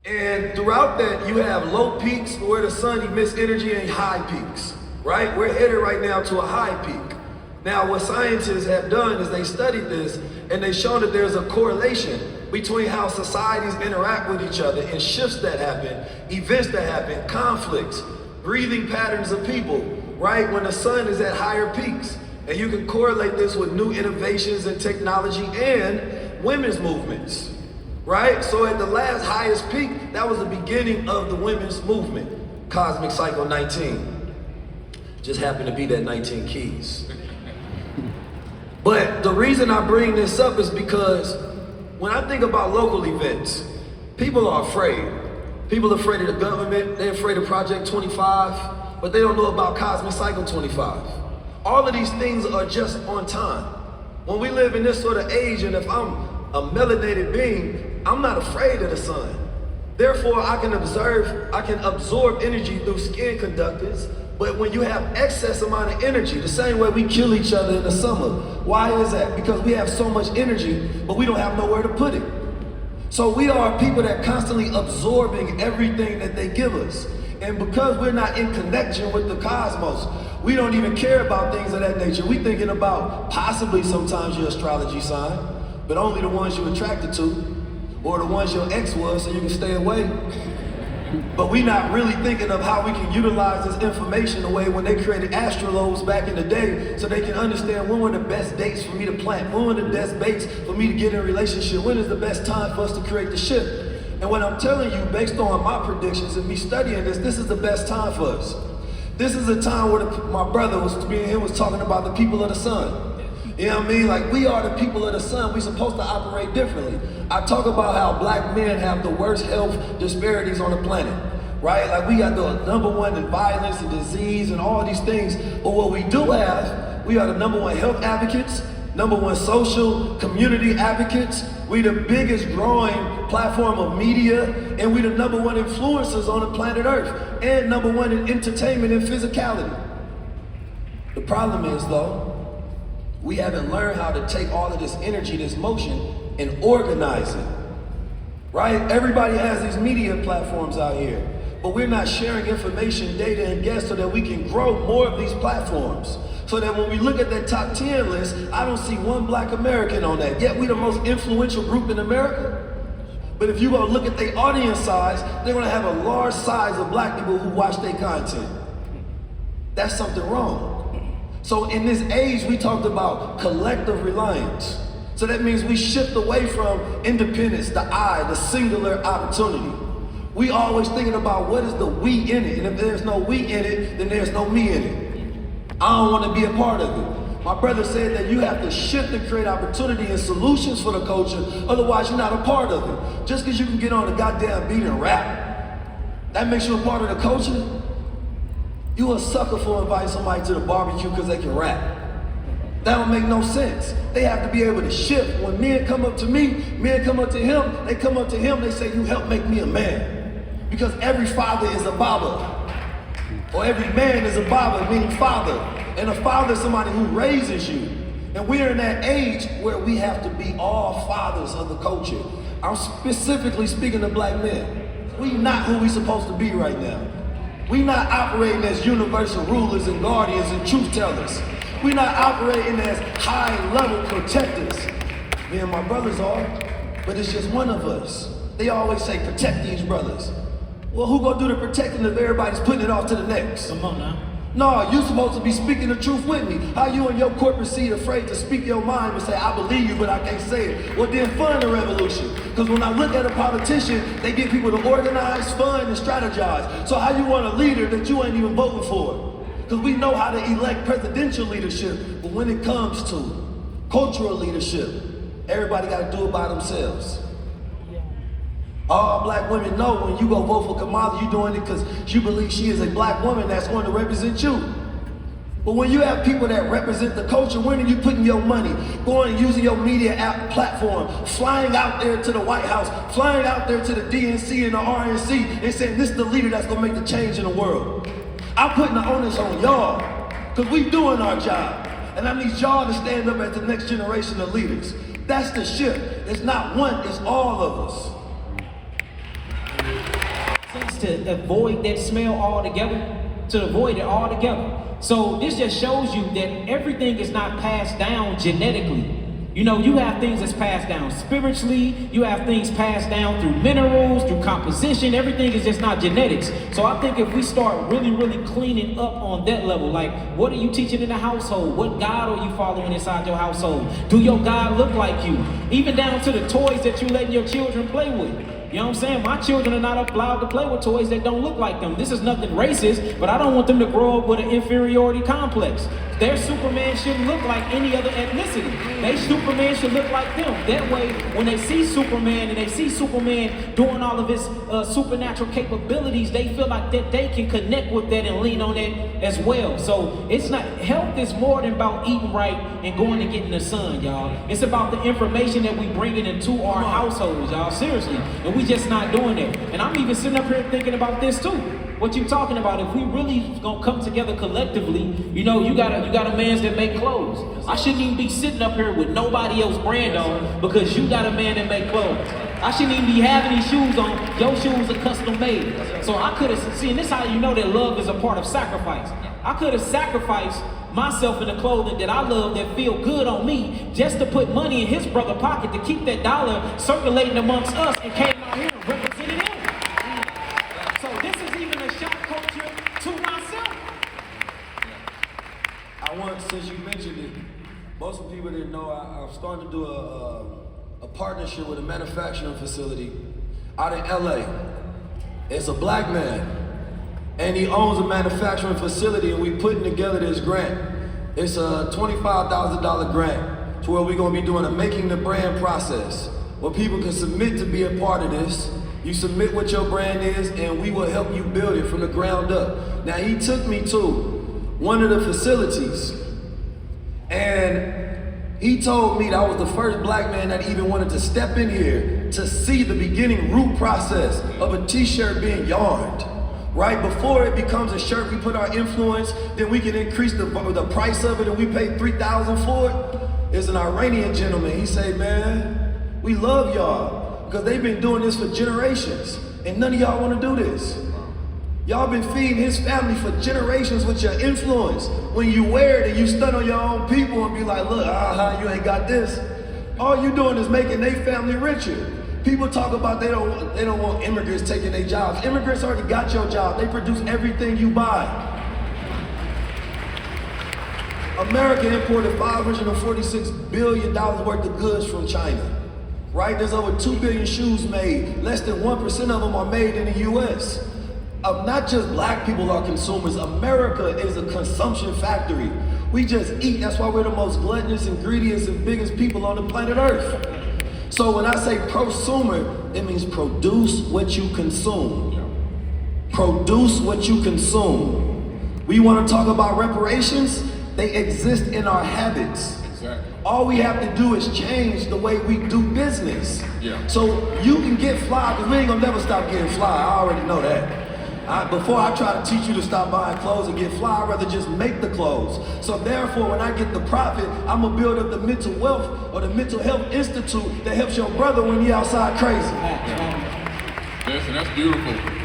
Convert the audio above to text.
And throughout that, you have low peaks where the sun emits energy and high peaks, right? We're headed right now to a high peak. Now, what scientists have done is they studied this and they shown that there's a correlation between how societies interact with each other and shifts that happen, events that happen, conflicts, breathing patterns of people, right? When the sun is at higher peaks. And you can correlate this with new innovations in technology and women's movements, right? So at the last highest peak, that was the beginning of the women's movement, Cosmic Cycle 19. Just happened to be that 19 keys. But the reason I bring this up is because when I think about local events, people are afraid. People are afraid of the government, they're afraid of Project 25, but they don't know about Cosmic Cycle 25. All of these things are just on time. When we live in this sort of age, and if I'm a melanated being, I'm not afraid of the sun. Therefore, I can absorb energy through skin conductors. But when you have excess amount of energy, the same way we kill each other in the summer, why is that? Because we have so much energy, but we don't have nowhere to put it. So we are people that constantly absorbing everything that they give us. And because we're not in connection with the cosmos, we don't even care about things of that nature. We thinking about possibly sometimes your astrology sign, but only the ones you're attracted to, or the ones your ex was, so you can stay away. But we not really thinking of how we can utilize this information the way when they created astrolobes back in the day, so they can understand when were the best dates for me to plant, when were the best dates for me to get in a relationship, when is the best time for us to create the shift. And what I'm telling you, based on my predictions and me studying this is the best time for us. This is a time where my brother was talking about the people of the sun. You know what I mean? Like, we are the people of the sun. We're supposed to operate differently. I talk about how black men have the worst health disparities on the planet, right? Like, we got the #1 in violence and disease and all these things. But what we do have, we are the #1 health advocates, #1 social community advocates. We the biggest growing platform of media, and we the #1 influencers on the planet Earth, and #1 in entertainment and physicality. The problem is, though, we haven't learned how to take all of this energy, this motion, and organize it, right? Everybody has these media platforms out here, but we're not sharing information, data, and guests so that we can grow more of these platforms. So that when we look at that top 10 list, I don't see one black American on that. Yet we're the most influential group in America. But if you go look at their audience size, they're gonna have a large size of black people who watch their content. That's something wrong. So in this age, we talked about collective reliance. So that means we shift away from independence, the I, the singular opportunity. We always thinking about what is the we in it. And if there's no we in it, then there's no me in it. I don't want to be a part of it. My brother said that you have to shift and create opportunity and solutions for the culture, otherwise you're not a part of it. Just because you can get on the goddamn beat and rap, that makes you a part of the culture? You a sucker for inviting somebody to the barbecue because they can rap. That don't make no sense. They have to be able to shift. When men come up to me, men come up to him, they come up to him, they say, you help make me a man. Because every father is a baba. Or every man is a baba, meaning father. And a father is somebody who raises you. And we're in that age where we have to be all fathers of the culture. I'm specifically speaking to black men. We not who we supposed to be right now. We not operating as universal rulers and guardians and truth tellers. We not operating as high-level protectors. Me and my brothers are, but it's just one of us. They always say, protect these brothers. Well, who gonna do the protecting if everybody's putting it off to the next? Come on now. No, you supposed to be speaking the truth with me. How you and your corporate seat afraid to speak your mind and say, I believe you, but I can't say it. Well, then fund the revolution. Because when I look at a politician, they get people to organize, fund, and strategize. So how you want a leader that you ain't even voting for? Because we know how to elect presidential leadership, but when it comes to cultural leadership, everybody got to do it by themselves. All black women know when you go vote for Kamala, you're doing it because you believe she is a black woman that's going to represent you. But when you have people that represent the culture, when are you putting your money, going and using your media app platform, flying out there to the White House, flying out there to the DNC and the RNC and saying this is the leader that's going to make the change in the world? I'm putting the onus on y'all because we doing our job. And I need y'all to stand up as the next generation of leaders. That's the shift. It's not one, it's all of us. To avoid that smell altogether, to avoid it altogether. So this just shows you that everything is not passed down genetically. You know, you have things that's passed down spiritually, you have things passed down through minerals, through composition, everything is just not genetics. So I think if we start really, really cleaning up on that level, like what are you teaching in the household? What God are you following inside your household? Do your God look like you? Even down to the toys that you're letting your children play with. You know what I'm saying? My children are not allowed to play with toys that don't look like them. This is nothing racist, but I don't want them to grow up with an inferiority complex. Their Superman shouldn't look like any other ethnicity. Their Superman should look like them. That way, when they see Superman and they see Superman doing all of his supernatural capabilities, they feel like that they can connect with that and lean on it as well. So it's not, health is more than about eating right and going and getting the sun, y'all. It's about the information that we bringing into our households, y'all. Seriously. And we just not doing it. And I'm even sitting up here thinking about this too. What you talking about? If we really gonna come together collectively, you know, you got a man that make clothes. I shouldn't even be sitting up here with nobody else brand on because you got a man that make clothes. I shouldn't even be having these shoes on. Your shoes are custom made. So I could have seen this. How you know that love is a part of sacrifice. I could have sacrificed myself in the clothing that I love that feel good on me just to put money in his brother's pocket to keep that dollar circulating amongst us and came out here and represented him. So this is even a shot culture to myself. I want, since you mentioned it, most of the people didn't know I'm starting to do a partnership with a manufacturing facility out in LA. It's a black man. And he owns a manufacturing facility, and we putting together this grant. It's a $25,000 grant to where we're gonna be doing a making the brand process, where people can submit to be a part of this. You submit what your brand is, and we will help you build it from the ground up. Now, he took me to one of the facilities, and he told me that I was the first black man that even wanted to step in here to see the beginning root process of a t-shirt being yarned. Right before it becomes a shirt, we put our influence, then we can increase the price of it, and we pay $3,000 for it. It's an Iranian gentleman. He said, man, we love y'all because they've been doing this for generations, and none of y'all want to do this. Y'all been feeding his family for generations with your influence. When you wear it and you stun on your own people and be like, look, you ain't got this. All you doing is making their family richer. People talk about they don't want immigrants taking their jobs. Immigrants already got your job. They produce everything you buy. America imported $546 billion worth of goods from China. Right? There's over 2 billion shoes made. Less than 1% of them are made in the US. Not just black people are consumers. America is a consumption factory. We just eat. That's why we're the most gluttonous and greediest and biggest people on the planet Earth. So when I say prosumer, it means produce what you consume. Produce what you consume. We want to talk about reparations? They exist in our habits. Exactly. All we have to do is change the way we do business. Yeah. So you can get fly, because we ain't gonna never stop getting fly. I already know that. Before I try to teach you to stop buying clothes and get fly, I'd rather just make the clothes. So therefore, when I get the profit, I'm gonna build up the mental wealth or the mental health institute that helps your brother when he outside crazy. Listen, that's beautiful.